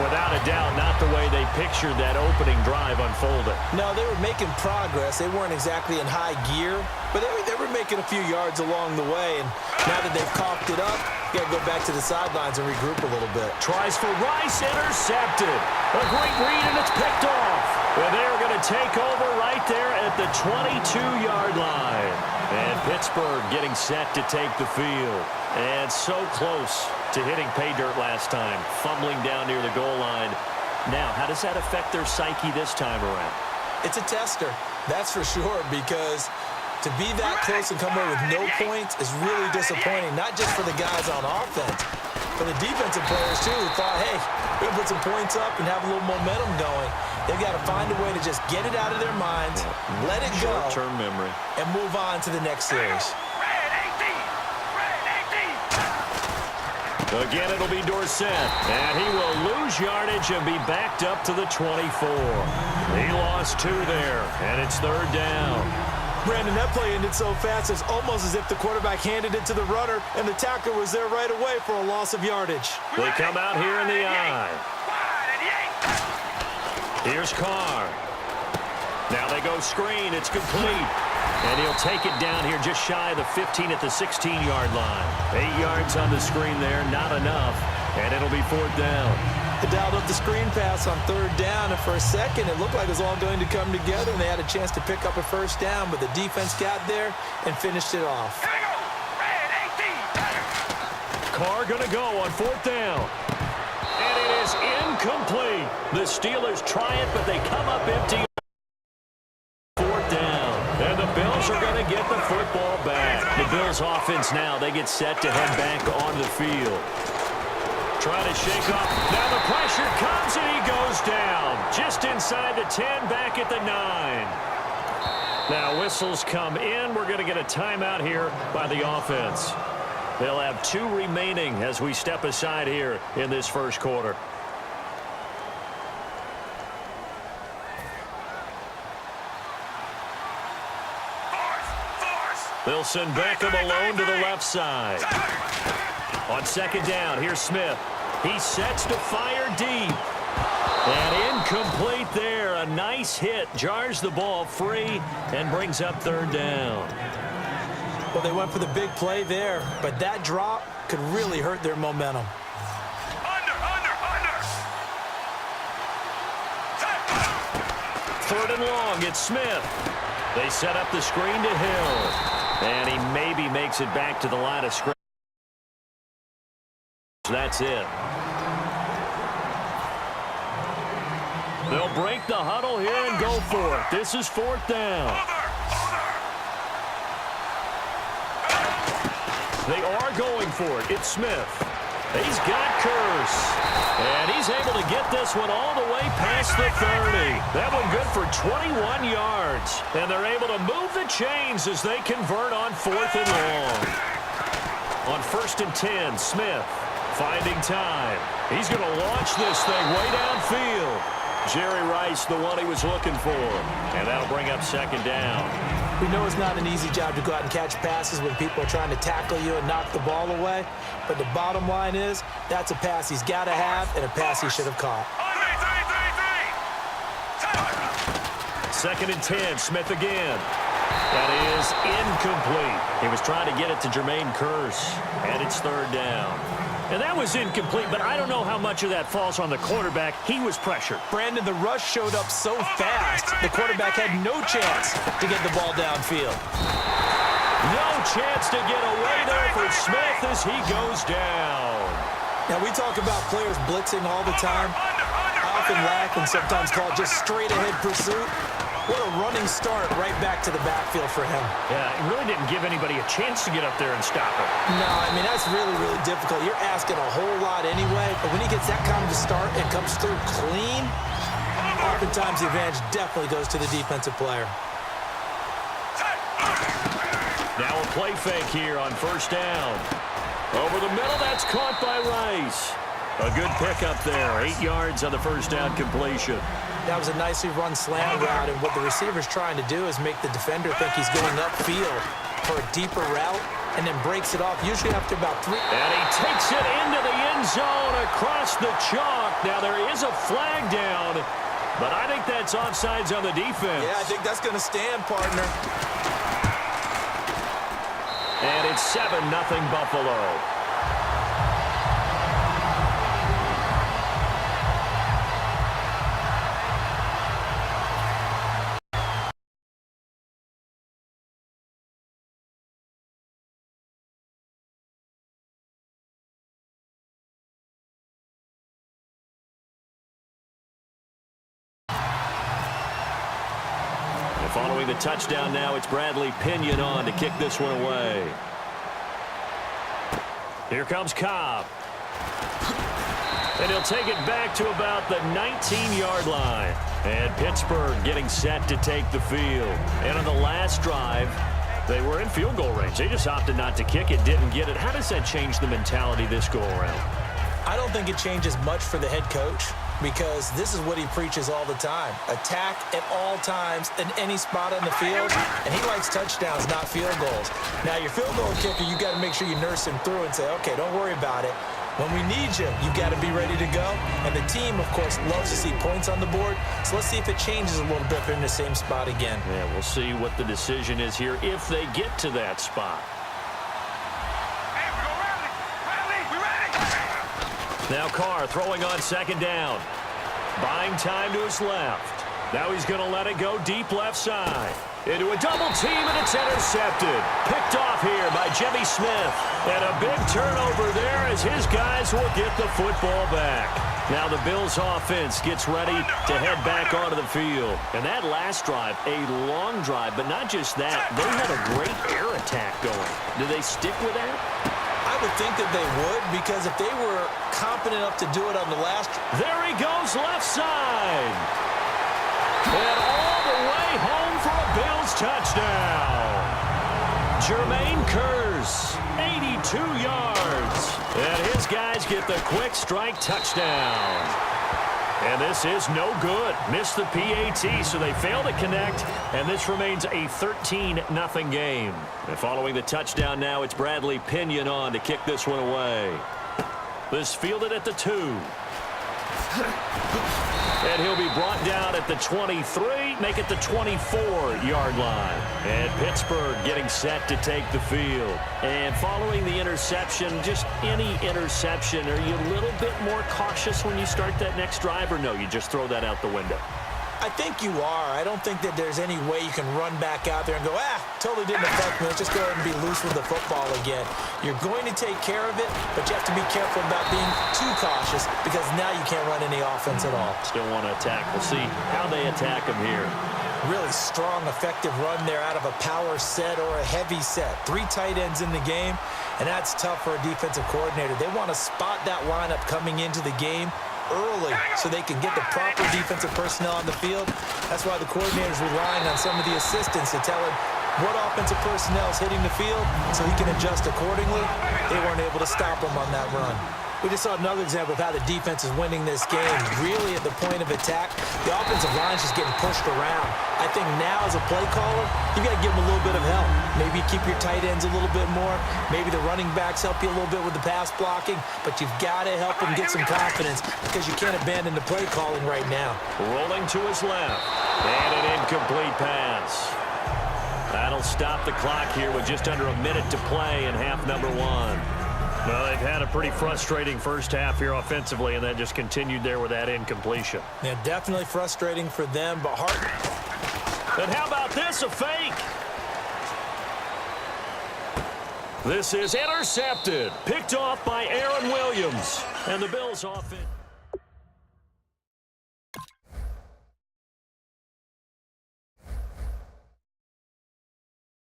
without a doubt, not the way they pictured that opening drive unfolded. No, they were making progress. They weren't exactly in high gear, but they were making a few yards along the way. And now that they've coughed it up, you got to go back to the sidelines and regroup a little bit. Tries for Rice, intercepted. A great read, and it's picked off. Well, they're going to take over right there at the 22-yard line. And Pittsburgh getting set to take the field. And so close to hitting pay dirt last time, fumbling down near the goal line. Now, how does that affect their psyche this time around? It's a tester, that's for sure, because to be that close and come away with no points is really disappointing, not just for the guys on offense, but the defensive players, too, who thought, hey, we can put some points up and have a little momentum going. They've got to find a way to just get it out of their minds, let it go, short-term memory, and move on to the next series. Again, it'll be Dorsett, and he will lose yardage and be backed up to the 24. He lost 2 there, and it's 3rd down. Brandon, that play ended so fast, it's almost as if the quarterback handed it to the runner, and the tackler was there right away for a loss of yardage. They come out here in the eye. Here's Carr. Now they go screen. It's complete. And he'll take it down here just shy of the 15 at the 16-yard line. 8 yards on the screen there, not enough. And it'll be 4th down. They dialed up the screen pass on 3rd down, and for a second it looked like it was all going to come together, and they had a chance to pick up a 1st down, but the defense got there and finished it off. Carr going to go on 4th down. And it is incomplete. The Steelers try it, but they come up empty. 4th down. And the Bills are going to get the football back. The Bills offense now, they get set to head back on the field. Trying to shake off. Now the pressure comes, and he goes down. Just inside the 10, back at the 9. Now whistles come in. We're going to get a timeout here by the offense. They'll have 2 remaining as we step aside here in this first quarter. They'll send Beckham alone to the left side. On 2nd down, here's Smith. He sets to fire deep. And incomplete there. A nice hit. Jars the ball free and brings up 3rd down. Well, they went for the big play there, but that drop could really hurt their momentum. Under. 3rd and long, it's Smith. They set up the screen to Hill. And he maybe makes it back to the line of scrimmage. That's it. They'll break the huddle here and go for it. This is 4th down. They are going for it. It's Smith. He's got Curse. And he's able to get this one all the way past the 30. That one good for 21 yards. And they're able to move the chains as they convert on 4th and long. On 1st and 10, Smith finding time. He's going to launch this thing way downfield. Jerry Rice, the one he was looking for. And that'll bring up 2nd down. We know it's not an easy job to go out and catch passes when people are trying to tackle you and knock the ball away. But the bottom line is, that's a pass he's got to have and a pass he should have caught. 2nd and 10, Smith again. That is incomplete. He was trying to get it to Jermaine Curse, and it's 3rd down. And that was incomplete, but I don't know how much of that falls on the quarterback. He was pressured. Brandon, the rush showed up so fast, the quarterback had no chance to get the ball downfield. No chance to get away there for Smith as he goes down. Now, we talk about players blitzing all the time. I often laugh and sometimes call it just straight-ahead pursuit. What a running start right back to the backfield for him. Yeah, it really didn't give anybody a chance to get up there and stop him. No, I mean, that's really, really difficult. You're asking a whole lot anyway, but when he gets that kind of a start and comes through clean, oftentimes the advantage definitely goes to the defensive player. Now a play fake here on 1st down. Over the middle, that's caught by Rice. A good pickup there, 8 yards on the 1st down completion. That was a nicely run slant route, and what the receiver's trying to do is make the defender think he's going upfield for a deeper route, and then breaks it off, usually after about 3. And he takes it into the end zone across the chalk. Now, there is a flag down, but I think that's offsides on the defense. Yeah, I think that's going to stand, partner. And it's 7-0 Buffalo. Following the touchdown now, it's Bradley Pinion on to kick this one away. Here comes Cobb. And he'll take it back to about the 19-yard line. And Pittsburgh getting set to take the field. And on the last drive, they were in field goal range. They just opted not to kick it, didn't get it. How does that change the mentality this go-around? I don't think it changes much for the head coach, because this is what he preaches all the time. Attack at all times in any spot on the field, and he likes touchdowns, not field goals. Now, your field goal kicker, you got to make sure you nurse him through and say, okay, don't worry about it. When we need you, you got to be ready to go. And the team, of course, loves to see points on the board. So let's see if it changes a little bit if they're in the same spot again. Yeah, we'll see what the decision is here if they get to that spot. Now Carr throwing on second down. Buying time to his left. Now he's going to let it go deep left side. Into a double team, and it's intercepted. Picked off here by Jimmy Smith. And a big turnover there as his guys will get the football back. Now the Bills offense gets ready to head back onto the field. And that last drive, a long drive, but not just that. They had a great air attack going. Do they stick with that? I would think that they would, because if they were confident enough to do it on the last. There he goes left side. And all the way home for a Bills touchdown. Jermaine Kearse, 82 yards. And his guys get the quick strike touchdown. And this is no good. Missed the PAT, so they fail to connect, and this remains a 13-0 game. And following the touchdown now, it's Bradley Pinion on to kick this one away. This fielded at the 2. And he'll be brought down at the 23, make it the 24-yard line. And Pittsburgh getting set to take the field. And following the interception, just any interception, are you a little bit more cautious when you start that next drive, or no, you just throw that out the window? I think you are. I don't think that there's any way you can run back out there and go, totally didn't affect me. Let's just go ahead and be loose with the football again. You're going to take care of it, but you have to be careful about being too cautious, because now you can't run any offense at all. Still want to attack. We'll see how they attack him here. Really strong, effective run there out of a power set or a heavy set. 3 tight ends in the game, and that's tough for a defensive coordinator. They want to spot that lineup coming into the game early so they can get the proper defensive personnel on the field. That's why the coordinator is relying on some of the assistants to tell him what offensive personnel is hitting the field so he can adjust accordingly. They weren't able to stop him on that run. We just saw another example of how the defense is winning this game. Really at the point of attack, the offensive line is just getting pushed around. I think now as a play caller, you got to give them a little bit of help. Maybe keep your tight ends a little bit more. Maybe the running backs help you a little bit with the pass blocking. But you've got to help them get some confidence, because you can't abandon the play calling right now. Rolling to his left. And an incomplete pass. That'll stop the clock here with just under a minute to play in half number 1. Well, they've had a pretty frustrating first half here offensively, and that just continued there with that incompletion. Yeah, definitely frustrating for them, but And how about this, a fake? This is intercepted, picked off by Aaron Williams. And the Bills offense.